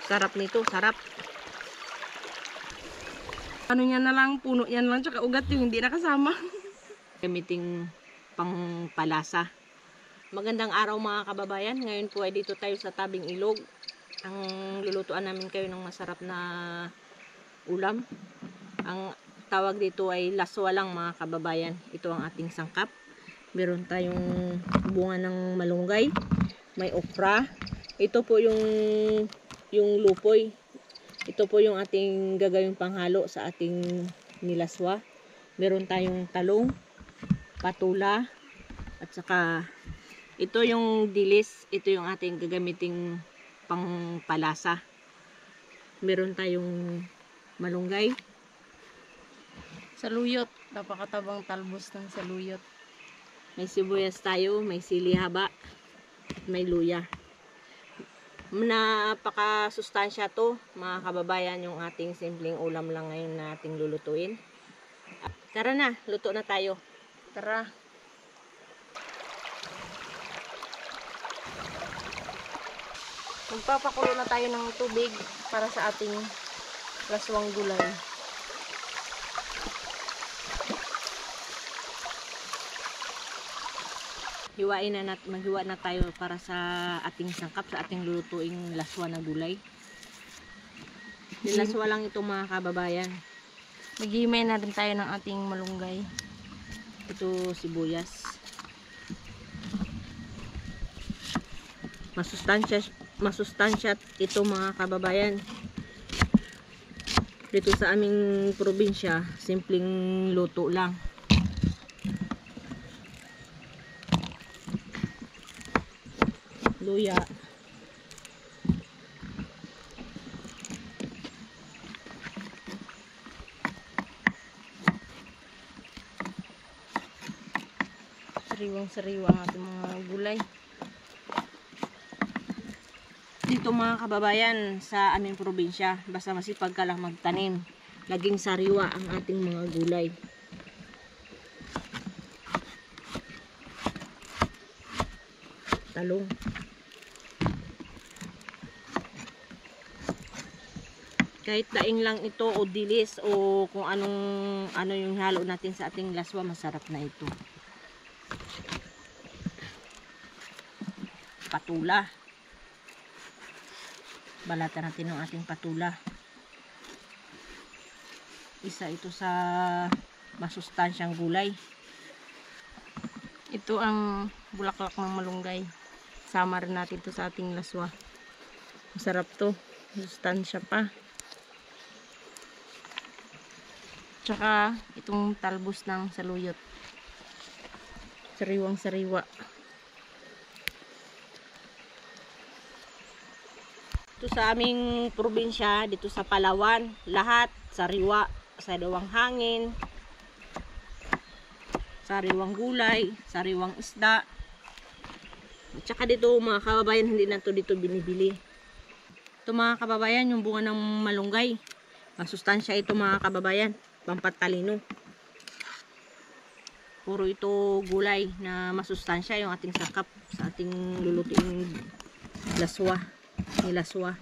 Sarap nito, sarap. Ano niya na lang, puno yan lang, tsaka ugat yung hindi nakasama. Gamiting pangpalasa. Magandang araw mga kababayan. Ngayon po ay dito tayo sa tabing ilog. Ang lulutuan namin kayo ng masarap na ulam. Ang tawag dito ay laswa lang mga kababayan. Ito ang ating sangkap. Meron tayong bunga ng malunggay. May okra. Ito po yung lupoy. Ito po yung ating gagawing panghalo sa ating nilaswa. Meron tayong talong, patula, at saka ito yung dilis. Ito yung ating gagamiting pangpalasa. Meron tayong malunggay, saluyot. Napakatabang talbos ng saluyot. May sibuyas tayo, may sili haba, at may luya. Napaka-sustansya to mga kababayan, yung ating simpleng ulam lang ngayon na ating lulutuin. Tara na, luto na tayo. Tara. Magpapakulo na tayo ng tubig para sa ating laswang gulay. Maghiwa na tayo para sa ating sangkap, sa ating lulutuing laswa na gulay. Nilaswa lang ito mga kababayan. Maghihimay na rin tayo ng ating malunggay. Ito sibuyas. Masustansya ito mga kababayan. Dito sa aming probinsya, simpleng luto lang. Luya. Sariwang-sariwa ang ating mga gulay. Dito mga kababayan, sa aming probinsya, basta masipag ka lang magtanim, laging sariwa ang ating mga gulay. Talong. Kahit daing lang ito o dilis o kung ano yung halo natin sa ating laswa, masarap na ito. Patula. Balatan natin ang ating patula. Isa ito sa masustansyang gulay. Ito ang bulaklak ng malunggay. Sama rin natin ito sa ating laswa. Masarap to. Sustansya pa. Tsaka itong talbos ng saluyot. Sariwang sariwa. Ito sa aming probinsya, dito sa Palawan, lahat sariwa, sariwang hangin, sariwang gulay, sariwang isda. At saka dito mga kababayan, hindi na to dito binibili. Ito mga kababayan, yung bunga ng malunggay. Masustansya ito mga kababayan. Pampatalino. Puro ito gulay na masustansya yung ating sakap sa ating lulutuing laswa, nilaswa.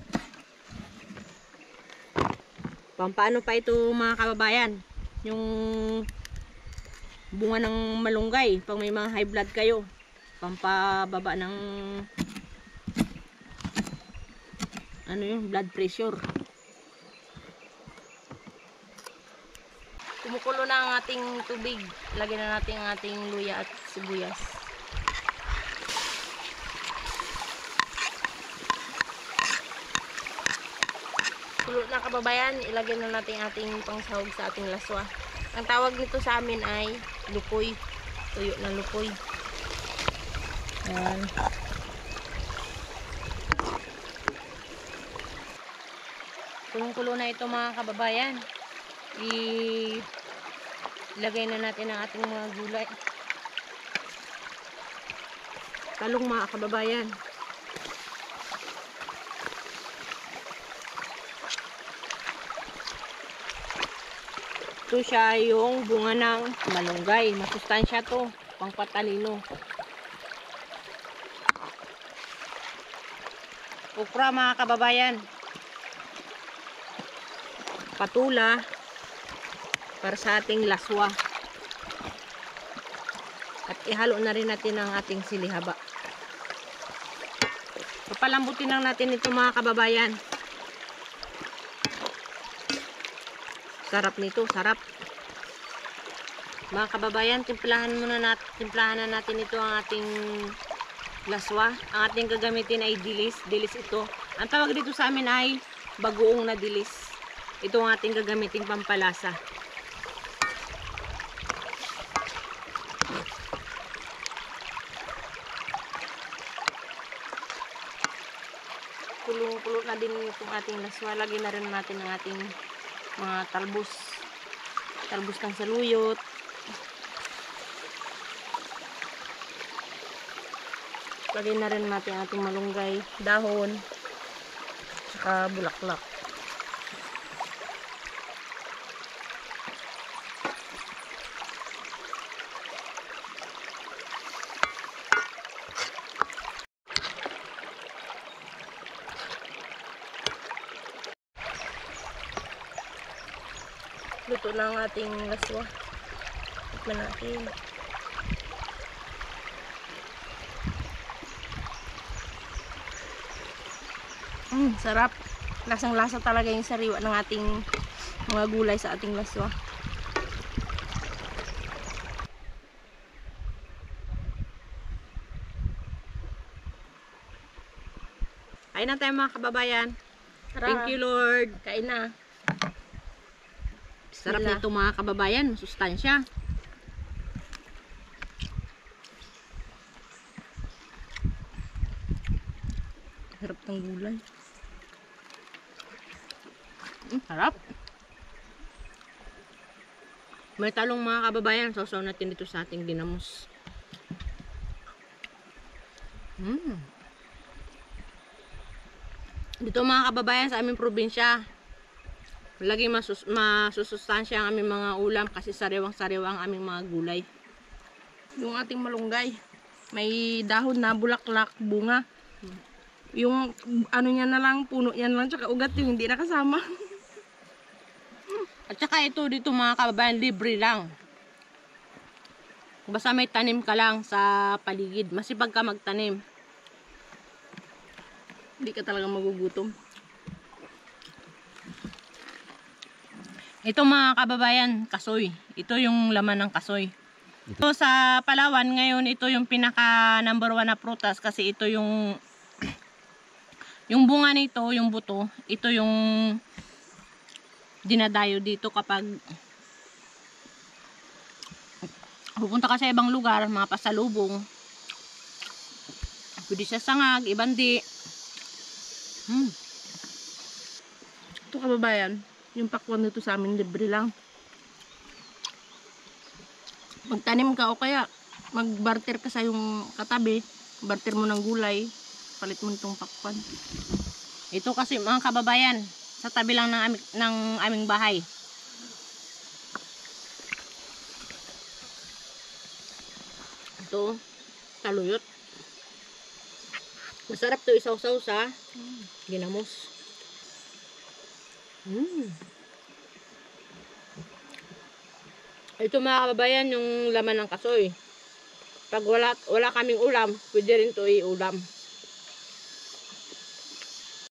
Pampaano pa ito mga kababayan, yung bunga ng malunggay, pag may mga high blood kayo, pampababa ng blood pressure. Kumukulo na ang ating tubig. Lagyan na natin ang ating luya at sibuyas. Kulo na kababayan, ilagay na natin ating pangsahog sa ating laswa. Ang tawag nito sa amin ay lupoy. Tuyo na lupoy. Ayan. Kulong-kulo na ito mga kababayan. Ilagay na natin ang ating mga gulay. Talong mga kababayan. Ito siya yung bunga ng malunggay. Masustansya to, pangpatalino. Okra mga kababayan. patula para sa ating laswa. At ihalo na rin natin ang ating silihaba. Papalambutin lang natin ito mga kababayan. Sarap nito, sarap. Mga kababayan, timplahan na natin ito ang ating laswa. Ang ating gagamitin ay dilis. Dilis ito. Ang tawag dito sa amin ay bagoong na dilis. Ito ang ating gagamitin pampalasa. Kulong-kulo na din itong ating laswa. Lagyan na rin natin ang ating mga talbos. Talbos ng saluyot. Lagyan na rin natin ating malunggay, dahon, saka bulaklak. Luto na ang ating laswa. Tikman natin. Sarap. Lasang-lasa talaga yung sariwa ng ating mga gulay sa ating laswa. Kain na tayo mga kababayan. Tara. Thank you Lord. Kain na. Sarap nito mga kababayan. Masustansya. Sarap ng gulay. Sarap. May talong mga kababayan. Sausaw natin dito sa ating ginamos. Dito mga kababayan sa aming probinsya, lagi masusustansya ang aming mga ulam kasi sariwang-sariwa ang aming mga gulay. Yung ating malunggay, may dahon na, bulaklak, bunga. Yung ano niya na lang, puno niya na lang, tsaka ugat yung hindi nakasama. At saka ito dito mga kababayan, libre lang. Basta may tanim ka lang sa paligid, masipag ka magtanim. Hindi ka talaga magugutom. Ito mga kababayan, kasoy. Ito yung laman ng kasoy. Ito sa Palawan ngayon, ito yung pinaka number 1 na prutas kasi ito yung bunga nito, yung buto, ito yung dinadayo dito kapag pupunta ka sa ibang lugar, mga pasalubong. Pwede sa sangag, ibang di. Ito kababayan, yung pakwan nito sa amin, libre lang. Magtanim ka o kaya magbarter ka sa yung katabi, barter mo ng gulay, palit mo nitong pakwan. Ito kasi mga kababayan, sa tabi lang ng aming bahay. Ito, saluyot. Masarap to isaw-saw sa ginamos. Ito mga kababayan, yung laman ng kasoy. Pag wala kaming ulam, pwede rin to i-ulam.